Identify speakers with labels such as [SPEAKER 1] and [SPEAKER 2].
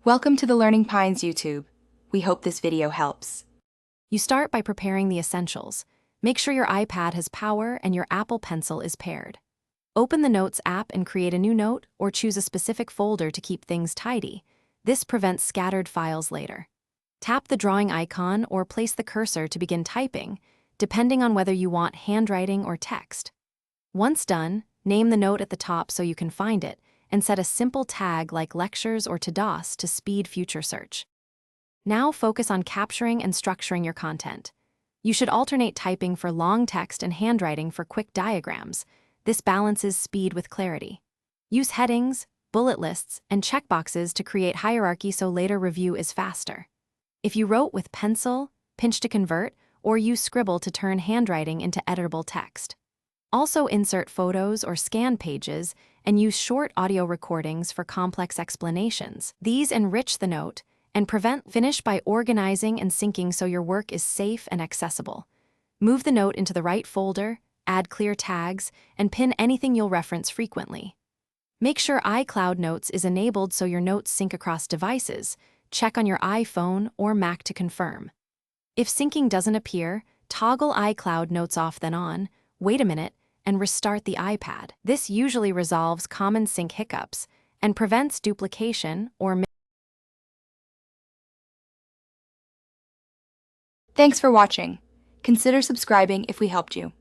[SPEAKER 1] Welcome to the Learning Pines YouTube. We hope this video helps.
[SPEAKER 2] You start by preparing the essentials. Make sure your iPad has power and your Apple Pencil is paired. Open the Notes app and create a new note or choose a specific folder to keep things tidy. This prevents scattered files later. Tap the drawing icon or place the cursor to begin typing, depending on whether you want handwriting or text. Once done, name the note at the top so you can find it, and set a simple tag like lectures or TODOS to speed future search. Now focus on capturing and structuring your content. You should alternate typing for long text and handwriting for quick diagrams. This balances speed with clarity. Use headings, bullet lists, and checkboxes to create hierarchy so later review is faster. If you wrote with pencil, pinch to convert, or use scribble to turn handwriting into editable text. Also insert photos or scan pages and use short audio recordings for complex explanations. These enrich the note and finish by organizing and syncing so your work is safe and accessible. Move the note into the right folder, add clear tags, and pin anything you'll reference frequently. Make sure iCloud Notes is enabled so your notes sync across devices. Check on your iPhone or Mac to confirm. If syncing doesn't appear, toggle iCloud Notes off then on, wait a minute, and restart the iPad. This usually resolves common sync hiccups and prevents duplication or
[SPEAKER 1] Thanks for watching. Consider subscribing if we helped you.